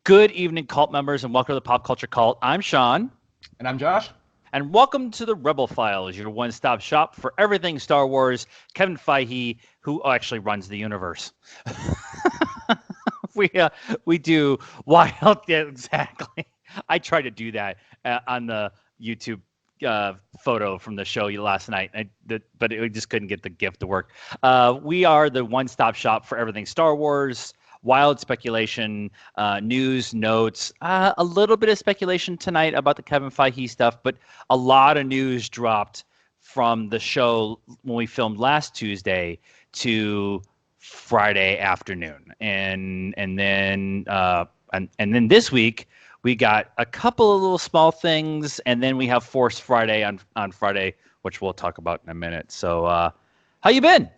Good evening, cult members, and welcome to the Pop Culture Cult. I'm Sean. And I'm Josh. And welcome to the Rebel Files, your one-stop shop for everything Star Wars. Kevin Feige, who actually runs the universe. we do wild, yeah, exactly. I tried to do that on the YouTube photo from the show last night, but it just couldn't get the GIF to work. We are the one-stop shop for everything Star Wars. Wild speculation, news, notes, a little bit of speculation tonight about the Kevin Feige stuff, but a lot of news dropped from the show when we filmed last Tuesday to Friday afternoon, and then this week we got a couple of little small things, and then we have Force Friday on Friday, which we'll talk about in a minute. So, how you been?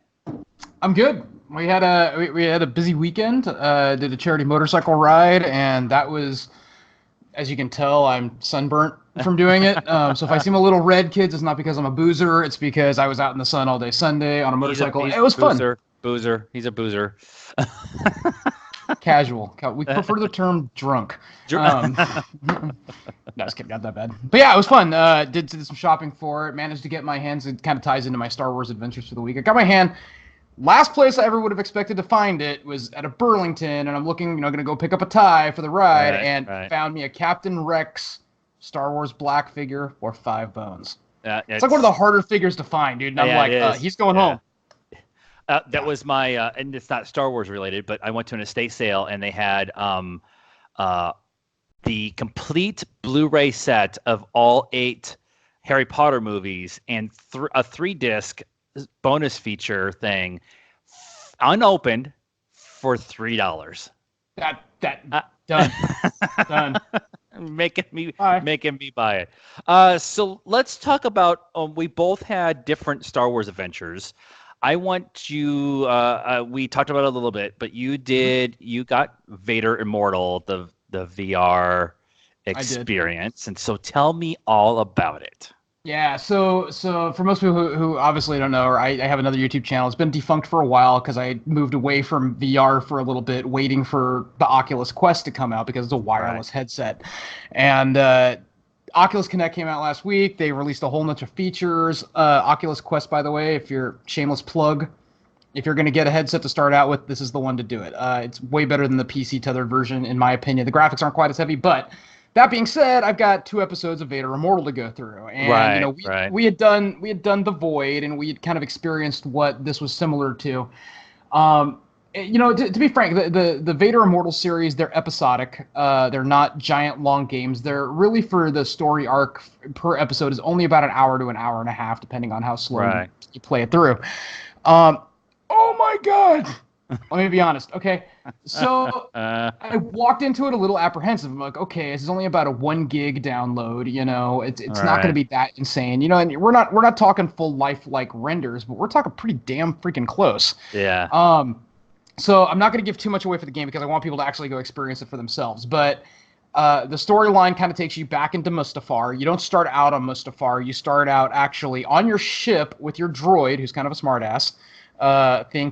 I'm good. We had a busy weekend. Did a charity motorcycle ride, and that was, as you can tell, I'm sunburnt from doing it. So if I seem a little red, kids, it's not because I'm a boozer. It's because I was out in the sun all day Sunday on a motorcycle. It was fun. Boozer. He's a boozer. Casual. We prefer the term drunk. No, just kidding. Not that bad. But yeah, it was fun. Did some shopping for it. Managed to get my hands. It kind of ties into my Star Wars adventures for the week. I got my hand. Last place I ever would have expected to find it was at a Burlington, and I'm looking, going to go pick up a tie for the ride, found me a Captain Rex Star Wars black figure for $5. It's like one of the harder figures to find, dude. And I'm he's going home. That was my, and it's not Star Wars related, but I went to an estate sale and they had the complete Blu-ray set of all 8 Harry Potter movies and a 3-disc bonus feature thing, unopened, for $3. Done. making me buy it. So let's talk about. We both had different Star Wars adventures. I want you. We talked about it a little bit, but you did. You got Vader Immortal, the VR experience, and so tell me all about it. Yeah, so for most people who obviously don't know, or I have another YouTube channel. It's been defunct for a while because I moved away from VR for a little bit, waiting for the Oculus Quest to come out because it's a wireless headset. And Oculus Connect came out last week. They released a whole bunch of features. Oculus Quest, by the way, if you're shameless plug, if you're going to get a headset to start out with, this is the one to do it. It's way better than the PC tethered version, in my opinion. The graphics aren't quite as heavy, but that being said, I've got 2 episodes of Vader Immortal to go through, and we had done The Void, and we had kind of experienced what this was similar to. To be frank, the Vader Immortal series, they're episodic. They're not giant long games. They're really, for the story arc per episode, is only about an hour to an hour and a half, depending on how slow you play it through. Oh my God. Let me be honest, okay? So I walked into it a little apprehensive. I'm like, okay, this is only about a 1 gig download. It's not going to be that insane. And we're not talking full lifelike renders, but we're talking pretty damn freaking close. Yeah. So I'm not going to give too much away for the game because I want people to actually go experience it for themselves. But the storyline kind of takes you back into Mustafar. You don't start out on Mustafar. You start out actually on your ship with your droid, who's kind of a smartass. Because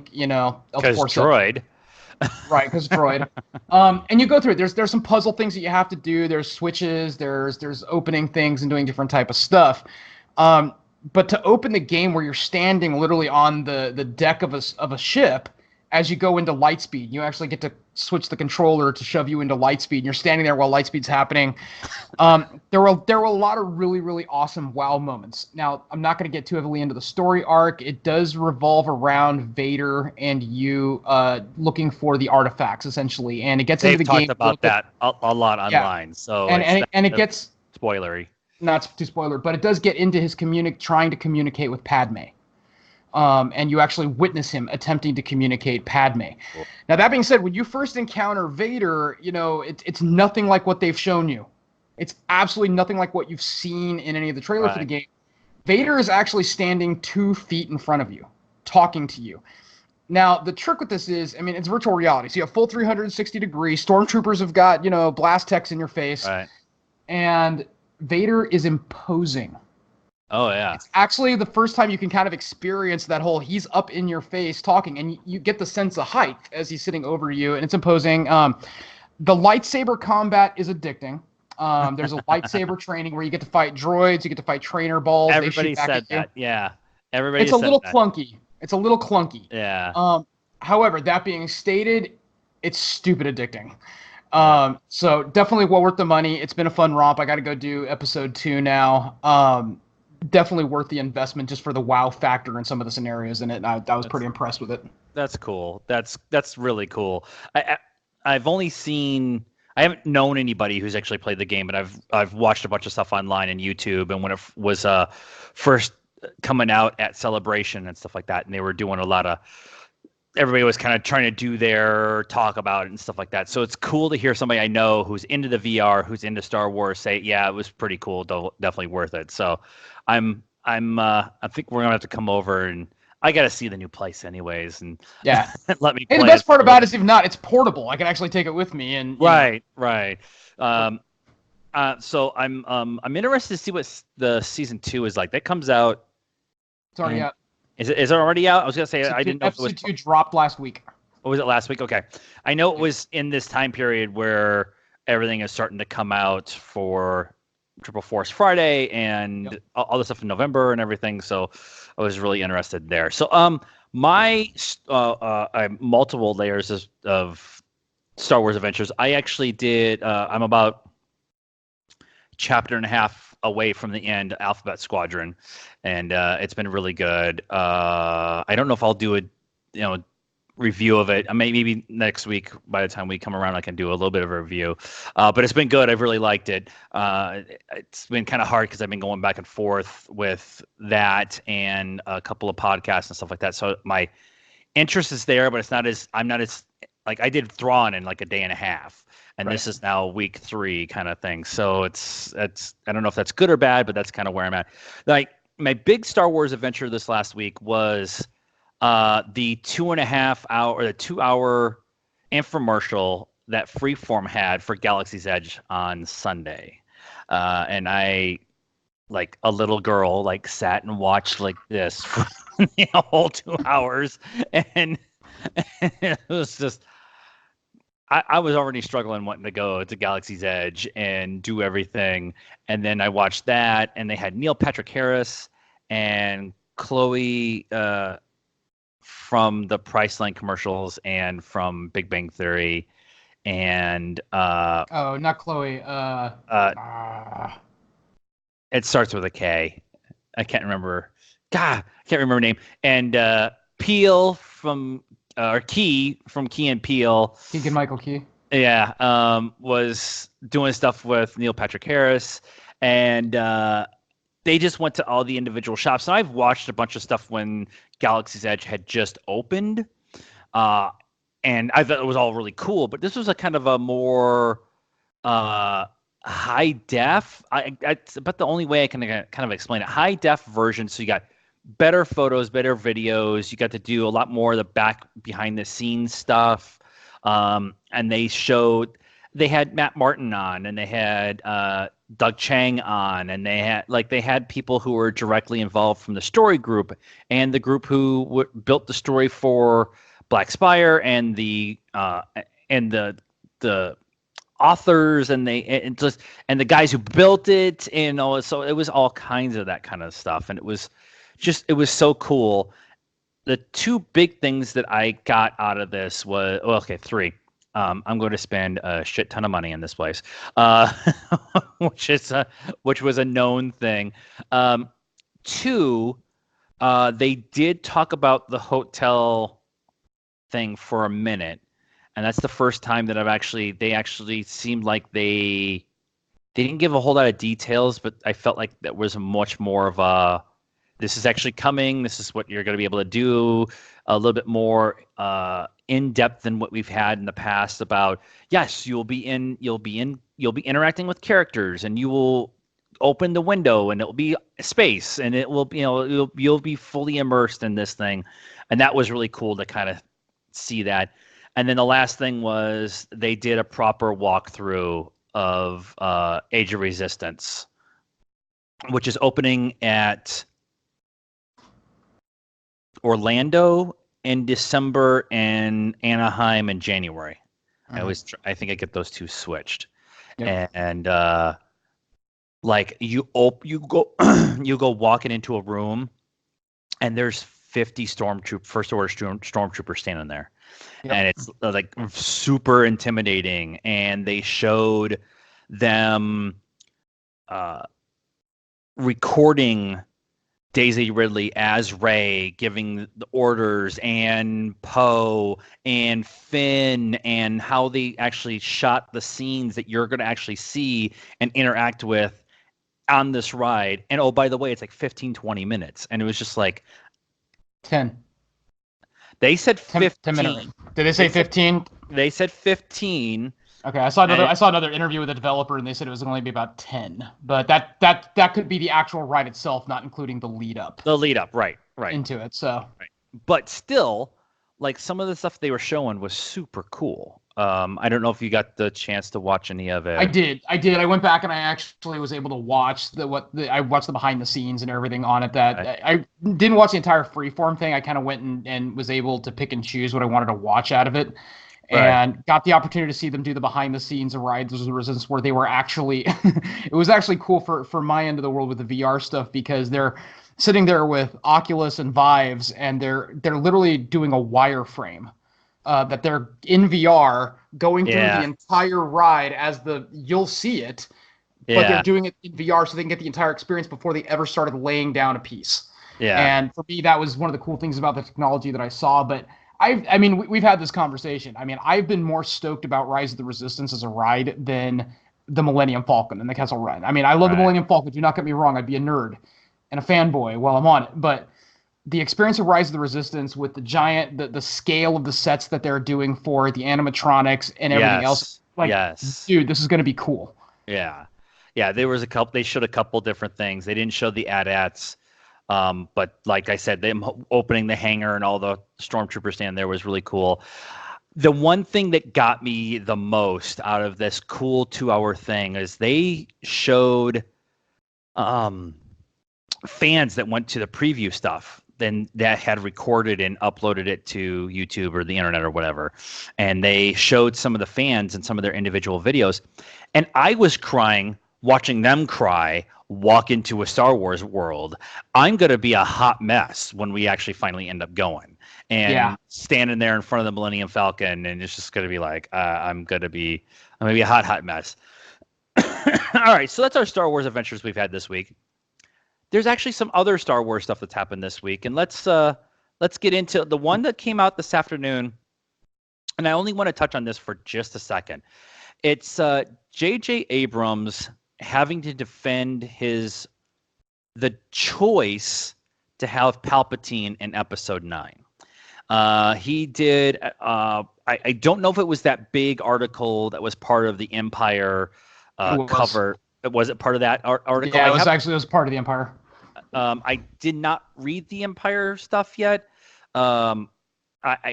droid. Right, because droid. And you go through it. There's some puzzle things that you have to do. There's switches. There's opening things and doing different type of stuff. But to open the game where you're standing literally on the deck of a ship, as you go into Lightspeed, you actually get to switch the controller to shove you into Lightspeed, and you're standing there while Lightspeed's happening. There were a lot of really, really awesome wow moments. Now, I'm not going to get too heavily into the story arc. It does revolve around Vader and you looking for the artifacts, essentially, and it gets into the game. They've talked about that a lot online, so it gets spoilery. Not too spoiler, but it does get into his trying to communicate with Padme. And you actually witness him attempting to communicate Padme. Cool. Now, that being said, when you first encounter Vader, it's nothing like what they've shown you. It's absolutely nothing like what you've seen in any of the trailers for the game. Vader is actually standing 2 feet in front of you, talking to you. Now, the trick with this is, it's virtual reality. So you have full 360 degrees. Stormtroopers have got, blast techs in your face. Right. And Vader is imposing. Oh, yeah. It's actually the first time you can kind of experience that whole he's up in your face talking, and you get the sense of height as he's sitting over you, and it's imposing. The lightsaber combat is addicting. There's a lightsaber training where you get to fight droids, you get to fight trainer balls. Everybody they shoot back said at you. that. Yeah. Everybody It's a said little that. clunky. It's a little clunky. Yeah. However, that being stated, it's stupid addicting. Yeah. So definitely well worth the money. It's been a fun romp. I got to go do episode 2 now. Definitely worth the investment just for the wow factor in some of the scenarios in it. And I was pretty impressed with it. That's cool. That's really cool. I've only seen. I haven't known anybody who's actually played the game, but I've watched a bunch of stuff online and YouTube. And when it was first coming out at Celebration and stuff like that, and they were doing a lot of. Everybody was kind of trying to do their talk about it and stuff like that. So it's cool to hear somebody I know who's into the VR, who's into Star Wars, say, "Yeah, it was pretty cool. Definitely worth it." So, I think we're gonna have to come over, and I got to see the new place anyways, and Yeah. let me. Hey, play the best it part about it is even not. It's portable. I can actually take it with me. And right. So I'm interested to see what the season 2 is like. That comes out. It's already out. Is it already out? I was gonna say I didn't know if it was. Episode 2 dropped last week. Or was it last week? Okay. I know it was in this time period where everything is starting to come out for Triple Force Friday and all the stuff in November and everything. So I was really interested there. So my multiple layers of Star Wars Adventures. I actually did. I'm about chapter and a half away from the end, Alphabet Squadron, and it's been really good. I don't know if I'll do a review of it. Maybe next week, by the time we come around, I can do a little bit of a review. But it's been good. I've really liked it. It's been kind of hard because I've been going back and forth with that and a couple of podcasts and stuff like that. So my interest is there, but I'm not as like I did Thrawn in like a day and a half. And this is now week 3 kind of thing. So it's I don't know if that's good or bad, but that's kind of where I'm at. Like my big Star Wars adventure this last week was the 2.5 hour infomercial that Freeform had for Galaxy's Edge on Sunday. And I, like a little girl, like sat and watched like this for the whole 2 hours. And it was just, I was already struggling wanting to go to Galaxy's Edge and do everything. And then I watched that, and they had Neil Patrick Harris and Chloe from the Priceline commercials and from Big Bang Theory. And not Chloe. It starts with a K. I can't remember. God, I can't remember her name. And Peele from or Key from Key and Peele. Keegan-Michael Key. Yeah, was doing stuff with Neil Patrick Harris, and they just went to all the individual shops. And I've watched a bunch of stuff when Galaxy's Edge had just opened, and I thought it was all really cool. But this was a kind of a more high def. But the only way I can kind of explain it, high def version. So you got better photos, better videos. You got to do a lot more of the back behind the scenes stuff. And they had Matt Martin on, and they had Doug Chang on, and they had people who were directly involved from the story group and the group who built the story for Black Spire and the authors and the guys who built it, and all. So it was all kinds of that kind of stuff, and it was so cool. The 2 big things that I got out of this was 3. I'm going to spend a shit ton of money in this place, which was a known thing. 2, they did talk about the hotel thing for a minute, and that's the first time that they actually seemed like they didn't give a whole lot of details, but I felt like that was much more of a, this is actually coming. This is what you're going to be able to do, a little bit more in depth than what we've had in the past. About, yes, you'll be interacting with characters, and you will open the window, and it'll be space, and it will, you'll be fully immersed in this thing, and that was really cool to kind of see that. And then the last thing was they did a proper walkthrough of Age of Resistance, which is opening at Orlando in December and Anaheim in January. I think I get those two switched. Yep. And like you go you go walking into a room and there's 50 first order stormtroopers standing there. Yep. And it's like super intimidating. And they showed them recording Daisy Ridley as Rey, giving the orders, and Poe and Finn, and how they actually shot the scenes that you're going to actually see and interact with on this ride. And oh, by the way, it's like 15, 20 minutes. And it was just like 10. They said 15. 10 minutes. Did they say 15? They said 15. Okay, I saw another interview with a developer, and they said it was going to be about 10. But that could be the actual ride itself, not including the lead up. The lead up, right. Into it. So, right. But still, like some of the stuff they were showing was super cool. I don't know if you got the chance to watch any of it. I did. I went back and I actually was able to watch I watched the behind the scenes and everything on it. I didn't watch the entire freeform thing. I kind of went and was able to pick and choose what I wanted to watch out of it. And got the opportunity to see them do the behind the scenes of Rise of the Resistance, where they were actually it was actually cool for my end of the world with the VR stuff, because they're sitting there with Oculus and Vives, and they're literally doing a wireframe that they're in VR going through the entire ride as you'll see it, but they're doing it in VR so they can get the entire experience before they ever started laying down a piece. And for me, that was one of the cool things about the technology that I saw. But I mean, we've had this conversation. I mean, I've been more stoked about Rise of the Resistance as a ride than the Millennium Falcon and the Kessel Run. I mean, I love the Millennium Falcon. Do not get me wrong. I'd be a nerd and a fanboy while I'm on it. But the experience of Rise of the Resistance with the giant, the scale of the sets that they're doing for it, the animatronics and everything else. Like, dude, this is going to be cool. Yeah. There was they showed a couple different things. They didn't show the AT-ATs. But like I said, them opening the hangar and all the stormtroopers stand there was really cool. The one thing that got me the most out of this cool 2-hour thing is they showed fans that went to the preview stuff, then that had recorded and uploaded it to YouTube or the internet or whatever. And they showed some of the fans and some of their individual videos. And I was crying watching them cry, walk into a Star Wars world. I'm going to be a hot mess when we actually finally end up going and standing there in front of the Millennium Falcon. And it's just going to be like, I'm going to be a hot mess. All right. So that's our Star Wars adventures we've had this week. There's actually some other Star Wars stuff that's happened this week. And let's get into the one that came out this afternoon. And I only want to touch on this for just a second. It's J.J. Abrams having to defend the choice to have Palpatine in Episode 9. He did. I don't know if it was that big article that was part of the Empire cover. Was it part of that article? Yeah, it was part of the Empire. I did not read the Empire stuff yet. I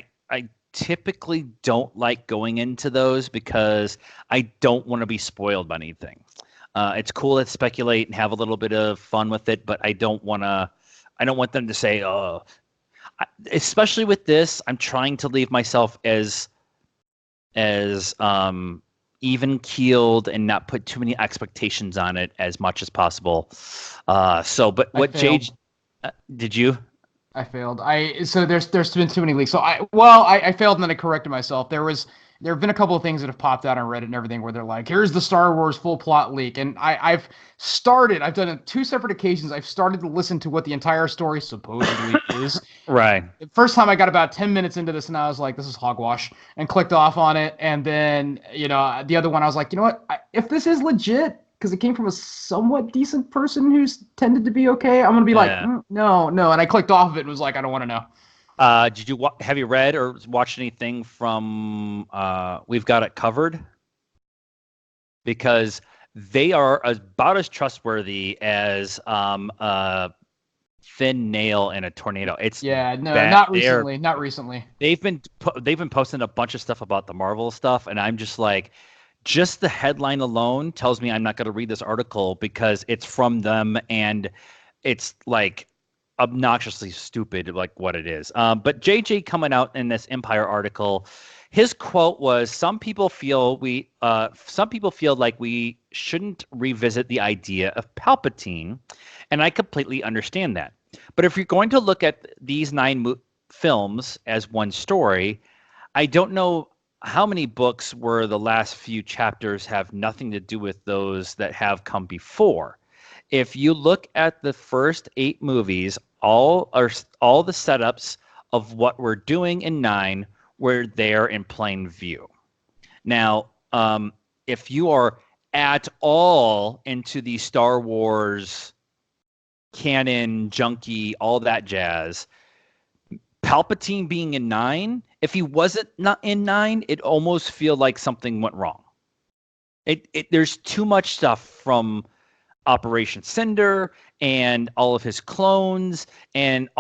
typically don't like going into those because I don't want to be spoiled by anything. It's cool to speculate and have a little bit of fun with it, but I don't want them to say, oh, especially with this, I'm trying to leave myself as even keeled and not put too many expectations on it as much as possible. Did you? I failed. So there's been too many leaks. So I failed and then I corrected myself. There have been a couple of things that have popped out on Reddit and everything where they're like, here's the Star Wars full plot leak. And I've done it on 2 separate occasions. I've started to listen to what the entire story supposedly is. Right. The first time I got about 10 minutes into this and I was like, this is hogwash, and clicked off on it. And then, the other one, I was like, you know what? If this is legit, because it came from a somewhat decent person who's tended to be okay, I'm going to be like, no. And I clicked off of it and was like, I don't want to know. Have you read or watched anything from We've Got It Covered? Because they are about as trustworthy as a thin nail in a tornado. Not recently. They've been posting a bunch of stuff about the Marvel stuff, and I'm just like, just the headline alone tells me I'm not going to read this article because it's from them and it's like obnoxiously stupid, like what it is. But JJ coming out in this Empire article, his quote was, some people feel like we shouldn't revisit the idea of Palpatine, and I completely understand that. But if you're going to look at these 9 films as one story, I don't know how many books where the last few chapters have nothing to do with those that have come before. If you look at the first 8 movies, all the setups of what we're doing in 9 were there in plain view. Now, if you are at all into the Star Wars canon, junkie, all that jazz, Palpatine being in 9, if he wasn't not in 9, it almost feel like something went wrong. There's too much stuff from Operation Cinder and all of his clones, and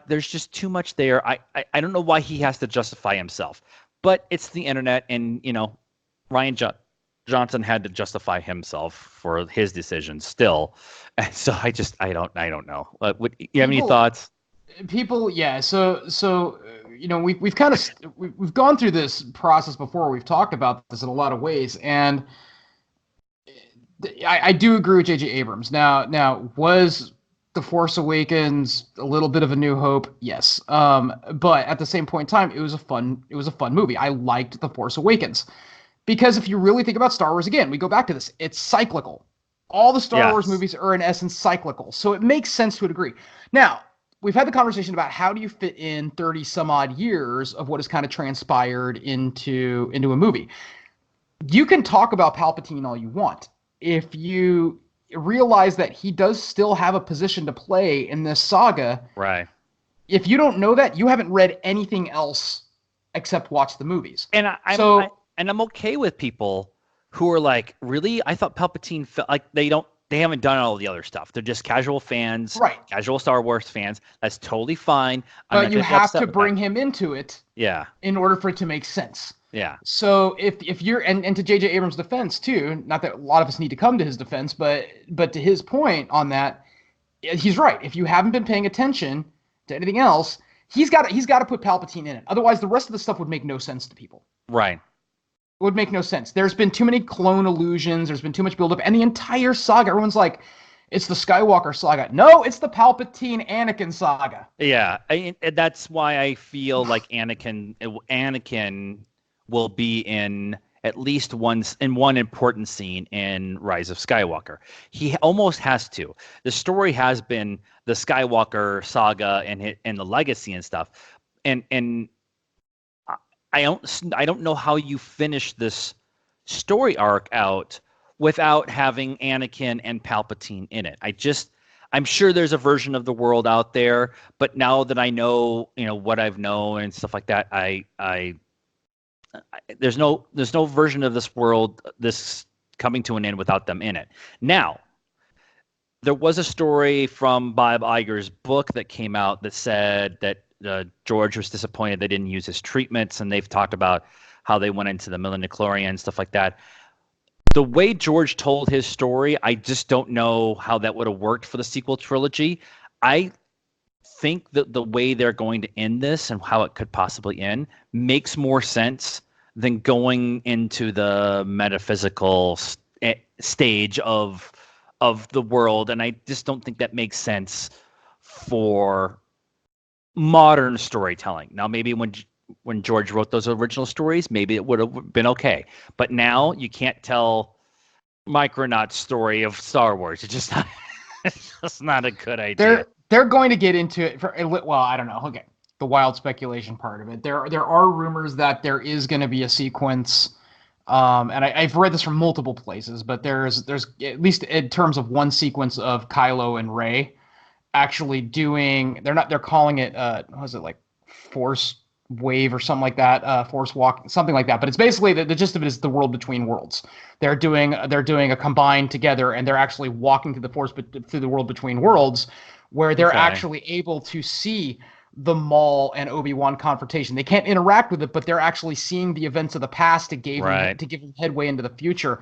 there's just too much there. I don't know why he has to justify himself, but it's the internet, and Ryan Johnson had to justify himself for his decisions still, and so I don't know. You have any thoughts? People, yeah. So we've kind of we've gone through this process before. We've talked about this in a lot of ways, and I do agree with J.J. Abrams. Now, was The Force Awakens a little bit of a New Hope? Yes. But at the same point in time, it was a fun movie. I liked The Force Awakens because if you really think about Star Wars, again, we go back to this. It's cyclical. All the Star Wars movies are in essence cyclical, so it makes sense to a degree. Now, we've had the conversation about how do you fit in 30 some odd years of what has kind of transpired into a movie. You can talk about Palpatine all you want. If you realize that he does still have a position to play in this saga, right? If you don't know that, you haven't read anything else except watch the movies. And I'm okay with people who are like, really? I thought Palpatine felt like they haven't done all the other stuff. They're just casual fans, right? Casual Star Wars fans. That's totally fine. But you have to bring him into it, in order for it to make sense. Yeah. So if you're and to J.J. Abrams' defense too, not that a lot of us need to come to his defense, but to his point on that, he's right. If you haven't been paying attention to anything else, he's got to put Palpatine in it. Otherwise, the rest of the stuff would make no sense to people. Right. It would make no sense. There's been too many clone illusions. There's been too much buildup, and the entire saga. Everyone's like, it's the Skywalker saga. No, it's the Palpatine Anakin saga. Yeah, that's why I feel like Anakin will be in at least one important scene in Rise of Skywalker. He almost has to. The story has been the Skywalker saga and the legacy and stuff. And I don't know how you finish this story arc out without having Anakin and Palpatine in it. I'm sure there's a version of the world out there, but now that I know, what I've known and stuff like that, there's no version of this world this coming to an end without them in it. Now, there was a story from Bob Iger's book that came out that said that George was disappointed they didn't use his treatments, and they've talked about how they went into the midichlorian and stuff like that. The way George told his story, I just don't know how that would have worked for the sequel trilogy. I think that the way they're going to end this and how it could possibly end makes more sense than going into the metaphysical stage of the world, and I just don't think that makes sense for modern storytelling. Now, maybe when George wrote those original stories, maybe it would have been okay, but now you can't tell Micronaut's story of Star Wars. It's just not a good idea. They're going to get into it I don't know. Okay, the wild speculation part of it. There are rumors that there is going to be a sequence, and I've read this from multiple places, but there's at least in terms of one sequence of Kylo and Rey actually doing. They're calling it what was it, like Force Wave or something like that, Force Walk, something like that. But it's basically the gist of it is the world between worlds. They're doing a combined together, and they're actually walking through the world between worlds, where they're actually able to see the Maul and ObiWan confrontation. They can't interact with it, but they're actually seeing the events of the past to give them headway into the future.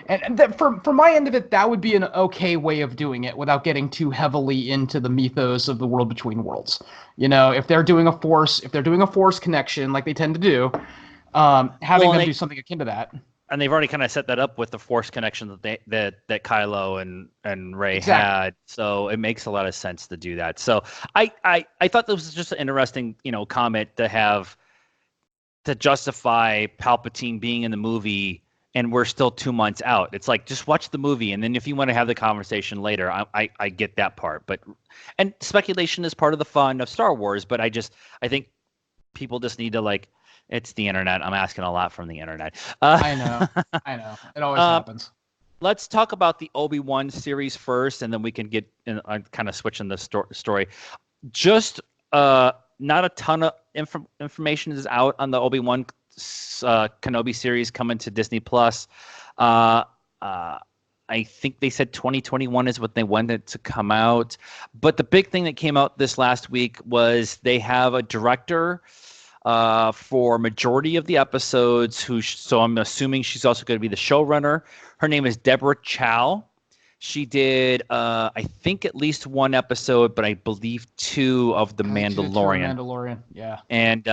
And for my end of it, that would be an okay way of doing it without getting too heavily into the mythos of the world between worlds. If they're doing a force connection like they tend to do, Having them do something akin to that. And they've already kind of set that up with the Force connection that Kylo and Rey Exactly. had, so it makes a lot of sense to do that. So I thought this was just an interesting comment to justify Palpatine being in the movie, and we're still 2 months out. It's like, just watch the movie, and then if you want to have the conversation later, I get that part. And speculation is part of the fun of Star Wars, but I think people just need to it's the internet. I'm asking a lot from the internet. I know. It always happens. Let's talk about the ObiWan series first, and then we can get in, kind of switching the story. Just not a ton of information is out on the Obi-Wan Kenobi series coming to Disney Plus. I think they said 2021 is what they wanted to come out. But the big thing that came out this last week was they have a director for majority of the episodes, so I'm assuming she's also going to be the showrunner. Her name is Deborah Chow. She did, I think, at least one episode, but I believe 2 of The Mandalorian. Mandalorian, yeah. And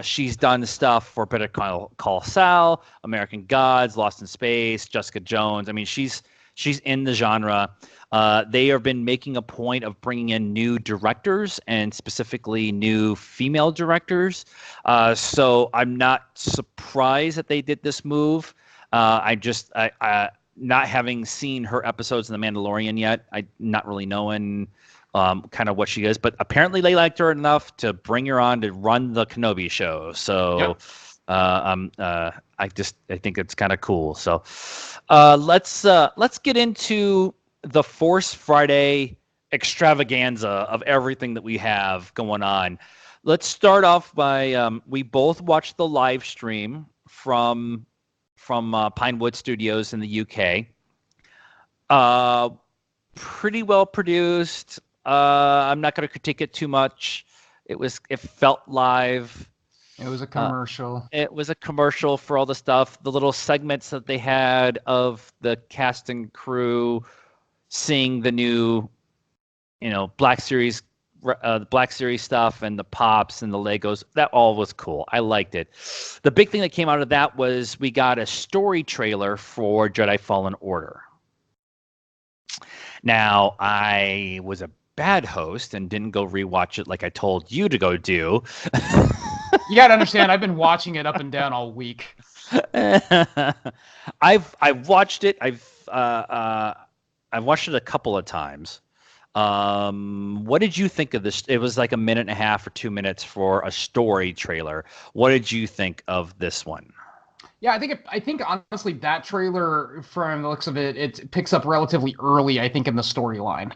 she's done stuff for Better Call Saul, American Gods, Lost in Space, Jessica Jones. I mean, she's in the genre. They have been making a point of bringing in new directors, and specifically new female directors. So I'm not surprised that they did this move. Not having seen her episodes in The Mandalorian yet, I'm not really knowing kind of what she is. But apparently they liked her enough to bring her on to run the Kenobi show. So I think it's kind of cool. So let's get into the Force Friday extravaganza of everything that we have going on. Let's start off by we both watched the live stream from Pinewood Studios in the UK. Pretty well produced. I'm not going to critique it too much. It felt live. It was a commercial. It was a commercial for all the stuff, the little segments that they had of the cast and crew seeing the new, Black Series, the Black Series stuff and the pops and the Legos. That all was cool. I liked it. The big thing that came out of that was we got a story trailer for Jedi Fallen Order. Now, I was a bad host and didn't go rewatch it like I told you to go do. You got to understand, I've been watching it up and down all week. I've watched it. I've watched it a couple of times. What did you think of this? It was like 1.5 minutes or 2 minutes for a story trailer. What did you think of this one? Yeah, I think honestly that trailer, from the looks of it, it picks up relatively early, I think, in the storyline,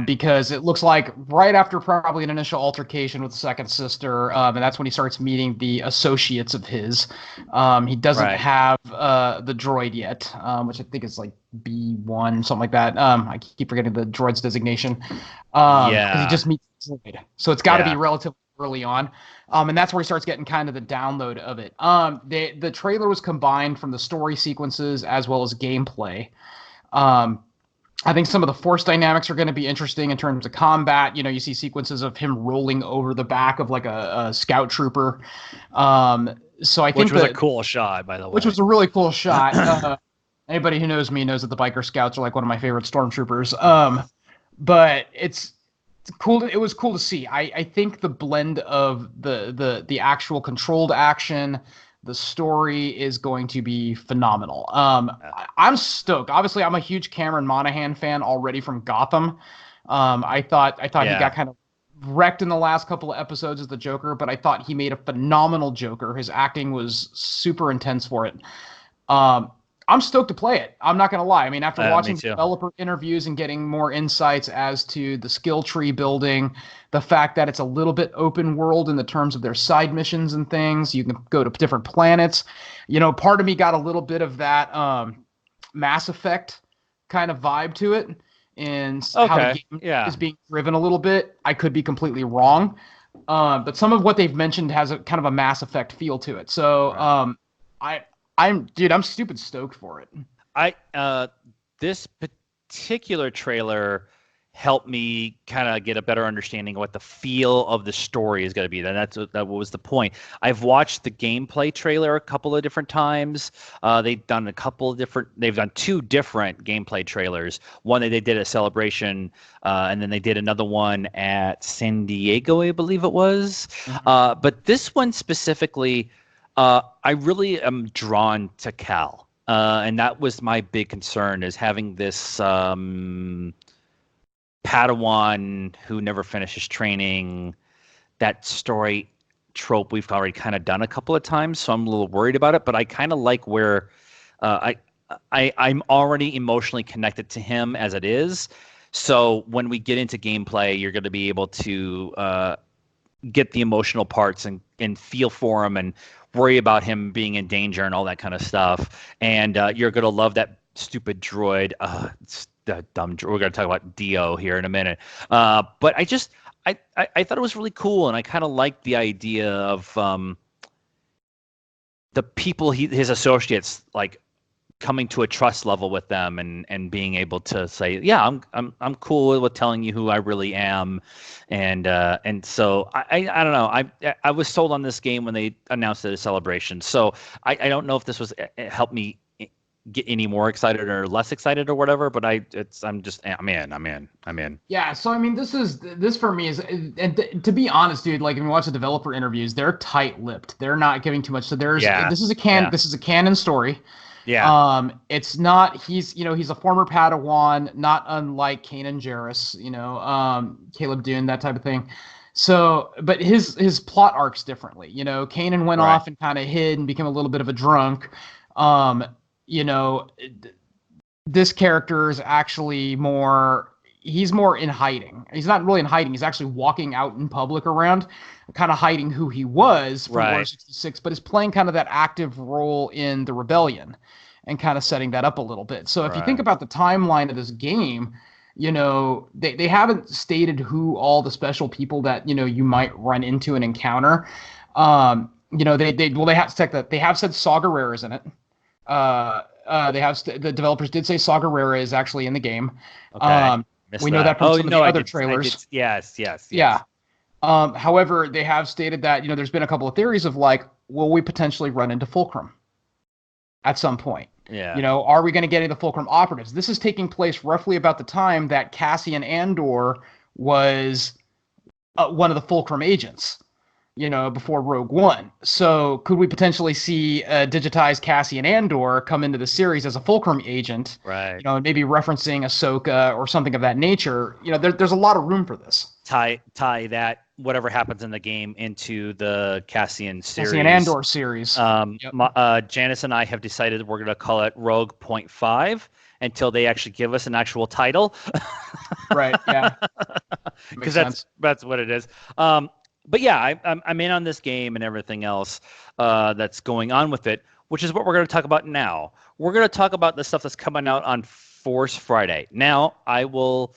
because it looks like right after probably an initial altercation with the second sister, and that's when he starts meeting the associates of his. He doesn't have the droid yet, which I think is like B1, something like that. I keep forgetting the droid's designation. He just meets the droid, so it's got to be relatively early on. And that's where he starts getting kind of the download of it. The trailer was combined from the story sequences as well as gameplay. I think some of the Force dynamics are going to be interesting in terms of combat. You see sequences of him rolling over the back of like a scout trooper. So I think which was a cool shot, by the way. Which was a really cool shot. Anybody who knows me knows that the biker scouts are like one of my favorite stormtroopers. But it's cool. It was cool to see. I think the blend of the actual controlled action, the story is going to be phenomenal. I'm stoked. Obviously, I'm a huge Cameron Monaghan fan already from Gotham. I thought he got kind of wrecked in the last couple of episodes as the Joker, but I thought he made a phenomenal Joker. His acting was super intense for it. I'm stoked to play it. I'm not going to lie. I mean, after watching developer interviews and getting more insights as to the skill tree building, the fact that it's a little bit open world in the terms of their side missions and things, you can go to different planets. Part of me got a little bit of that Mass Effect kind of vibe to it, and how the game is being driven a little bit. I could be completely wrong, but some of what they've mentioned has a kind of a Mass Effect feel to it. So I'm stupid stoked for it. This particular trailer help me kind of get a better understanding of what the feel of the story is going to be. That was the point. I've watched the gameplay trailer a couple of different times. They've done two different gameplay trailers. One that they did at Celebration, and then they did another one at San Diego, I believe it was. Mm-hmm. But this one specifically, I really am drawn to Cal. And that was my big concern, is having this Padawan who never finishes training. That story trope we've already kind of done a couple of times, so I'm a little worried about it. But I kind of like where I'm already emotionally connected to him as it is. So when we get into gameplay, you're going to be able to get the emotional parts and feel for him and worry about him being in danger and all that kind of stuff. And you're going to love that stupid droid. It's the dumb droid. We're going to talk about Dio here in a minute. But I thought it was really cool, and I kind of liked the idea of the people his associates, like, coming to a trust level with them and being able to say, yeah, I'm cool with telling you who I really am. And so I don't know. I was sold on this game when they announced it at Celebration. So I don't know if this was helped me get any more excited or less excited or whatever, but I'm in. Yeah, so I mean, this for me is, and to be honest, dude, like, if you watch the developer interviews, they're tight-lipped. They're not giving too much. So this is a canon story. Yeah. It's not, he's a former Padawan, not unlike Kanan Jarrus, Caleb Dune, that type of thing. So, but his plot arc's differently. Kanan went off and kind of hid and became a little bit of a drunk. This character is actually he's more in hiding. He's not really in hiding. He's actually walking out in public around, kind of hiding who he was from Order 66, but is playing kind of that active role in the rebellion and kind of setting that up a little bit. So if you think about the timeline of this game, they haven't stated who all the special people that, you might run into and encounter. They have to check that. They have said Saw Gerrera is in it. The developers did say Saw Gerrera is actually in the game. Okay. We know that from some of the other trailers. Yes. Yeah. However, they have stated that, there's been a couple of theories of, like, will we potentially run into Fulcrum at some point? Yeah. Are we going to get into Fulcrum operatives? This is taking place roughly about the time that Cassian Andor was one of the Fulcrum agents, before Rogue One. So could we potentially see a digitized Cassian Andor come into the series as a Fulcrum agent? Right. Maybe referencing Ahsoka or something of that nature. There's a lot of room for this. Tie that whatever happens in the game into the Cassian series. Cassian Andor series. Janice and I have decided we're going to call it Rogue .5 until they actually give us an actual title. Right. Yeah. Because that's what it is. But yeah, I'm in on this game and everything else that's going on with it, which is what we're going to talk about now. We're going to talk about the stuff that's coming out on Force Friday. Now, I will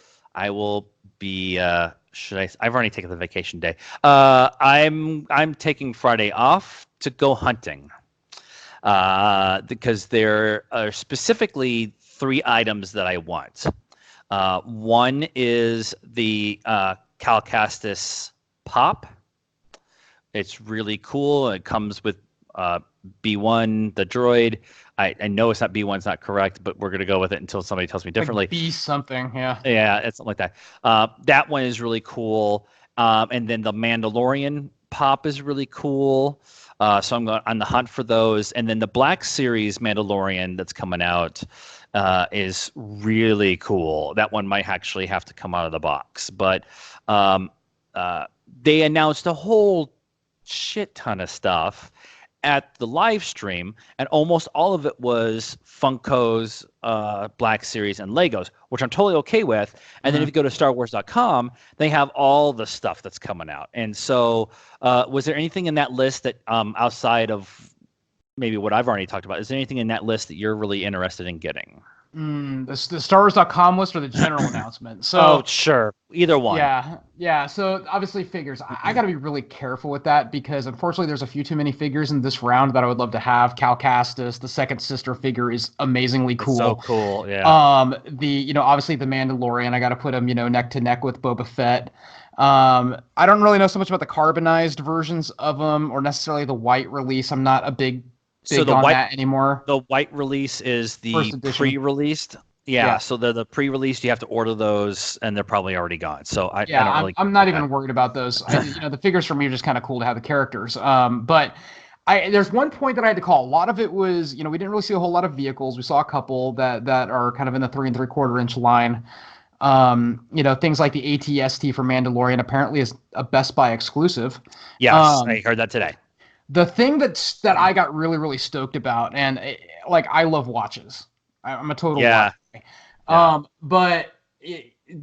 be. I've already taken the vacation day. I'm taking Friday off to go hunting because there are specifically 3 items that I want. One is the Cal Kestis Pop. It's really cool. It comes with B1, the droid. I know it's not B1, it's not correct, but we're going to go with it until somebody tells me differently. Like B something, yeah. Yeah, it's something like that. That one is really cool. And then the Mandalorian Pop is really cool. So I'm going on the hunt for those. And then the Black Series Mandalorian that's coming out is really cool. That one might actually have to come out of the box. But they announced a whole shit ton of stuff at the live stream, and almost all of it was Funko's Black Series and Legos, which I'm totally okay with. And then if you go to StarWars.com, they have all the stuff that's coming out. And so was there anything in that list that outside of maybe what I've already talked about, is there anything in that list that you're really interested in getting? The StarWars.com list or the general announcement? So, oh, sure. Either one. yeah. So obviously figures. I got to be really careful with that because unfortunately there's a few too many figures in this round that I would love to have. Cal Kestis, the second sister figure, is amazingly cool. It's so cool, yeah. Obviously the Mandalorian, I got to put him, neck to neck with Boba Fett. I don't really know so much about the carbonized versions of them or necessarily the white release. I'm not a big on that anymore. The white release is the pre-released. Yeah, so the pre-released, you have to order those, and they're probably already gone. So I'm not even worried about those. The figures for me are just kind of cool to have the characters. But there's one point that I had to call. A lot of it was, we didn't really see a whole lot of vehicles. We saw a couple that are kind of in the 3 3/4 inch line. Things like the AT-ST for Mandalorian apparently is a Best Buy exclusive. Yes, I heard that today. The thing that I got really, really stoked about, and I love watches. I'm a total watch guy. But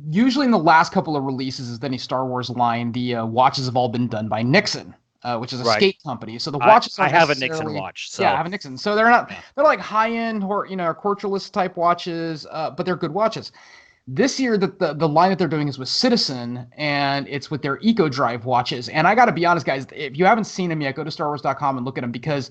usually in the last couple of releases of any Star Wars line, the watches have all been done by Nixon, which is a skate company. So the watches I have a Nixon watch. So. Yeah, I have a Nixon. So they're like high-end or Corturalist type watches, but they're good watches. This year, the line that they're doing is with Citizen, and it's with their Eco Drive watches. And I got to be honest, guys, if you haven't seen them yet, go to StarWars.com and look at them because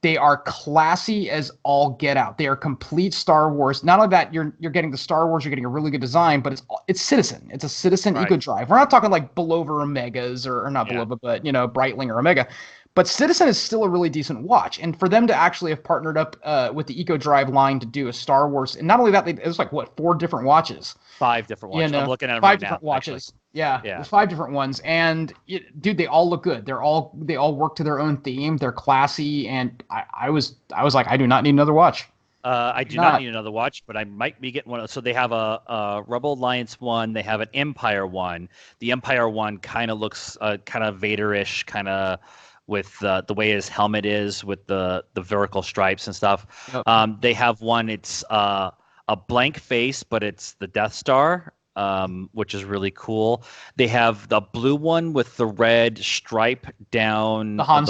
they are classy as all get out. They are complete Star Wars. Not only that, you're getting the Star Wars, you're getting a really good design, but it's Citizen. It's a Citizen Eco Drive. We're not talking like Bulova Omegas or not Bulova, but Breitling or Omega. But Citizen is still a really decent watch. And for them to actually have partnered up with the Eco Drive line to do a Star Wars, and not only that, it was 4 different watches. 5 different watches. I'm looking at them 5 different watches. Actually. Yeah. There's 5 different ones. And dude, they all look good. They all work to their own theme. They're classy. And I was like, I do not need another watch. I do not need another watch, but I might be getting one. So they have a Rebel Alliance one. They have an Empire one. The Empire one kind of looks kind of Vader-ish, kind of with the way his helmet is with the vertical stripes and stuff. Yep. They have one. It's a blank face, but it's the Death Star, which is really cool. They have the blue one with the red stripe down. The Han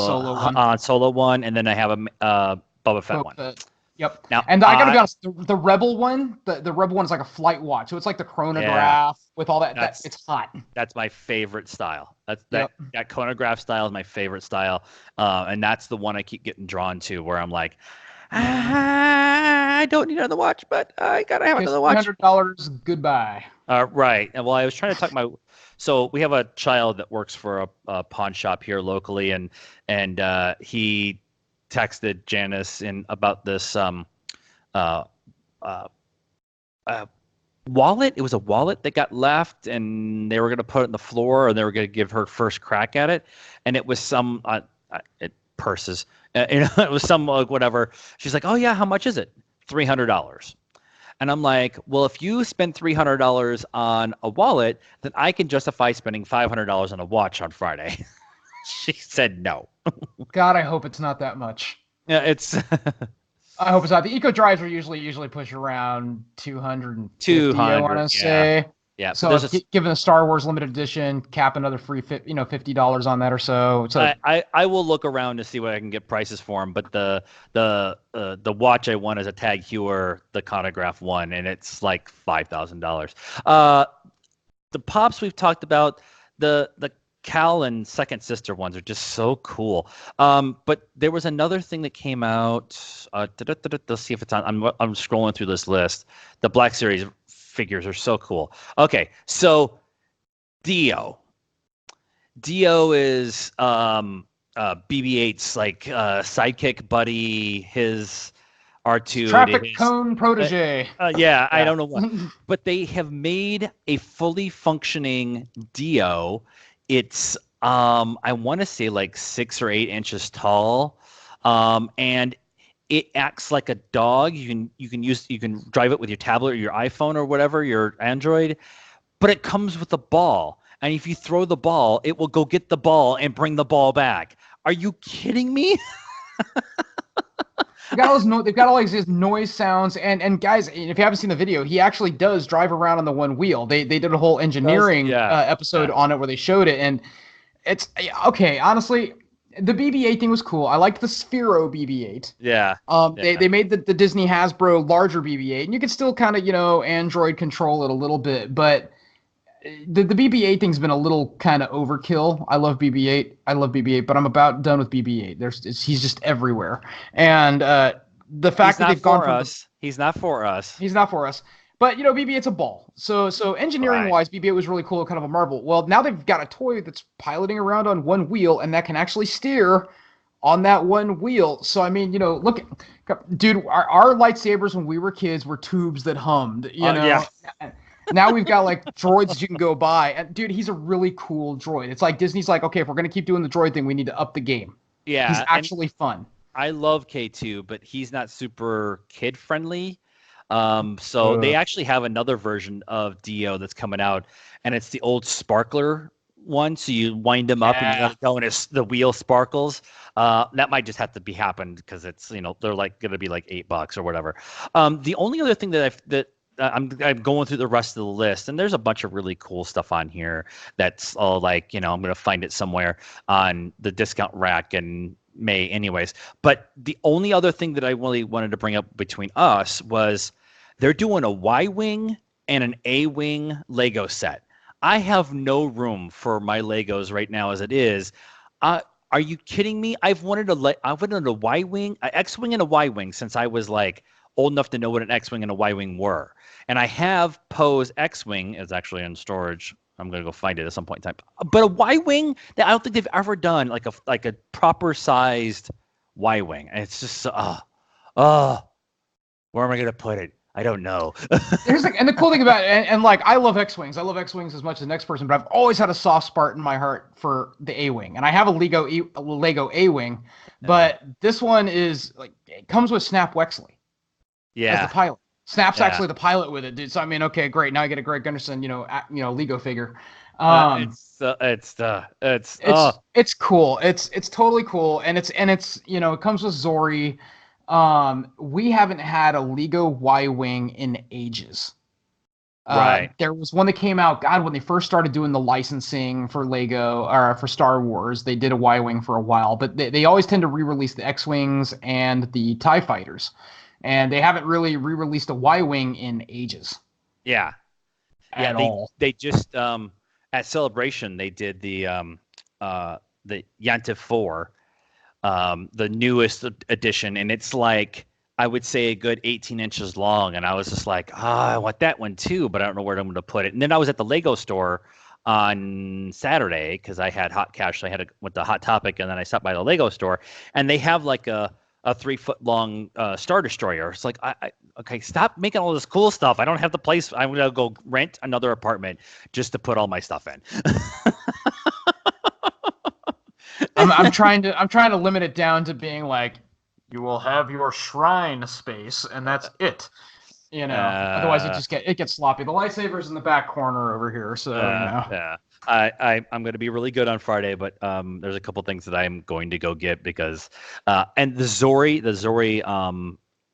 Solo one. And then I have a Boba Fett one. Yep. Now, and I gotta be honest, the Rebel one, the Rebel one is like a flight watch, so it's like the chronograph with all that. It's hot. That's my favorite style. That chronograph style is my favorite style, and that's the one I keep getting drawn to, where I'm like, I don't need another watch, but I gotta have another watch. $100. Goodbye. Right. And well, I was trying to talk So we have a child that works for a pawn shop here locally, and he texted Janice about this wallet. It was a wallet that got left, and they were going to put it on the floor, or they were going to give her first crack at it. And it was some purses. It was some whatever. She's like, "Oh yeah, how much is it?" $300. And I'm like, well, if you spend $300 on a wallet, then I can justify spending $500 on a watch on Friday. She said no. God, I hope it's not that much. Yeah, it's. I hope it's not. The Eco Drives are usually push around 200. I want to say. Yeah. So given the Star Wars limited edition, cap another free $50 on that or so. So I will look around to see what I can get prices for them. But the watch I want is a Tag Heuer, the chronograph one, and it's like $5,000. The pops we've talked about, the Cal and Second Sister ones are just so cool. But there was another thing that came out. Let's see if it's on. I'm scrolling through this list. The Black Series figures are so cool. Okay, so Dio. Dio is BB-8's like sidekick buddy. His R2 traffic cone protege. Yeah, I don't know what, but they have made a fully functioning Dio. It's I want to say like 6 or 8 inches tall, and it acts like a dog. You can drive it with your tablet or your iPhone or whatever, your Android, but it comes with a ball. And if you throw the ball, it will go get the ball and bring the ball back. Are you kidding me? They've got all these noise sounds, and guys, if you haven't seen the video, he actually does drive around on the one wheel. They did a whole engineering episode on it where they showed it, and it's okay. Honestly, The BB-8 thing was cool. I liked the Sphero BB-8. Yeah. They made the Disney Hasbro larger BB-8, and you could still kind of Android control it a little bit, but the BB-8 thing's been a little kind of overkill. I love BB-8, but I'm about done with BB-8. He's just everywhere, and the fact that they've gone from he's not for us. He's not for us. But BB-8's a ball. So engineering wise, BB-8 was really cool, kind of a marvel. Well, now they've got a toy that's piloting around on one wheel, and that can actually steer on that one wheel. So I mean, look, dude, our lightsabers when we were kids were tubes that hummed. Yeah. Now we've got like droids that you can go buy. And dude, he's a really cool droid. It's like Disney's like, okay, if we're gonna keep doing the droid thing, we need to up the game. Yeah, he's actually fun. I love K2, but he's not super kid friendly. So they actually have another version of Dio that's coming out, and it's the old sparkler one. So you wind him up and you gotta go, and the wheel sparkles. That might just have to be happened because it's they're like gonna be like $8 or whatever. The only other thing that I'm going through the rest of the list, and there's a bunch of really cool stuff on here that's all like I'm gonna find it somewhere on the discount rack and May anyways. But the only other thing that I really wanted to bring up between us was they're doing a Y-Wing and an A-Wing Lego set. I have no room for my Legos right now as it is. Are you kidding me? I've wanted a Y-Wing, an X-Wing and a Y-Wing since I was like old enough to know what an X-Wing and a Y-Wing were. And I have Poe's X-Wing. It's actually in storage. I'm gonna go find it at some point in time. But a Y-Wing that I don't think they've ever done like a proper sized Y-Wing. And it's just where am I gonna put it? I don't know. And the cool thing about it, and like I love X-Wings. I love X-Wings as much as the next person, but I've always had a soft spot in my heart for the A-Wing. And I have a Lego A-Wing, but this one is like it comes with Snap Wexley. Yeah. As the pilot. Snap's actually the pilot with it, dude. So I mean, okay, great. Now I get a Greg Gunderson, Lego figure. It's cool. It's totally cool, and it's it comes with Zori. We haven't had a Lego Y-Wing in ages. Right. There was one that came out, God, when they first started doing the licensing for Lego or for Star Wars, they did a Y-Wing for a while, but they always tend to re-release the X-Wings and the TIE Fighters. And they haven't really re-released a Y-Wing in ages. Yeah. At all. They just at Celebration they did the Yantif 4, the newest edition, and it's like I would say a good 18 inches long, and I was just like, I want that one too, but I don't know where I'm going to put it. And then I was at the Lego store on Saturday because I had hot cash. So I went to Hot Topic, and then I stopped by the Lego store, and they have like a 3-foot long Star Destroyer. It's like, okay, stop making all this cool stuff. I don't have the place. I'm gonna go rent another apartment just to put all my stuff in. I'm trying to limit it down to being like, you will have your shrine space, and that's it. Otherwise it gets sloppy. The lightsaber's in the back corner over here, so yeah. I'm going to be really good on Friday, but there's a couple things that I'm going to go get because and the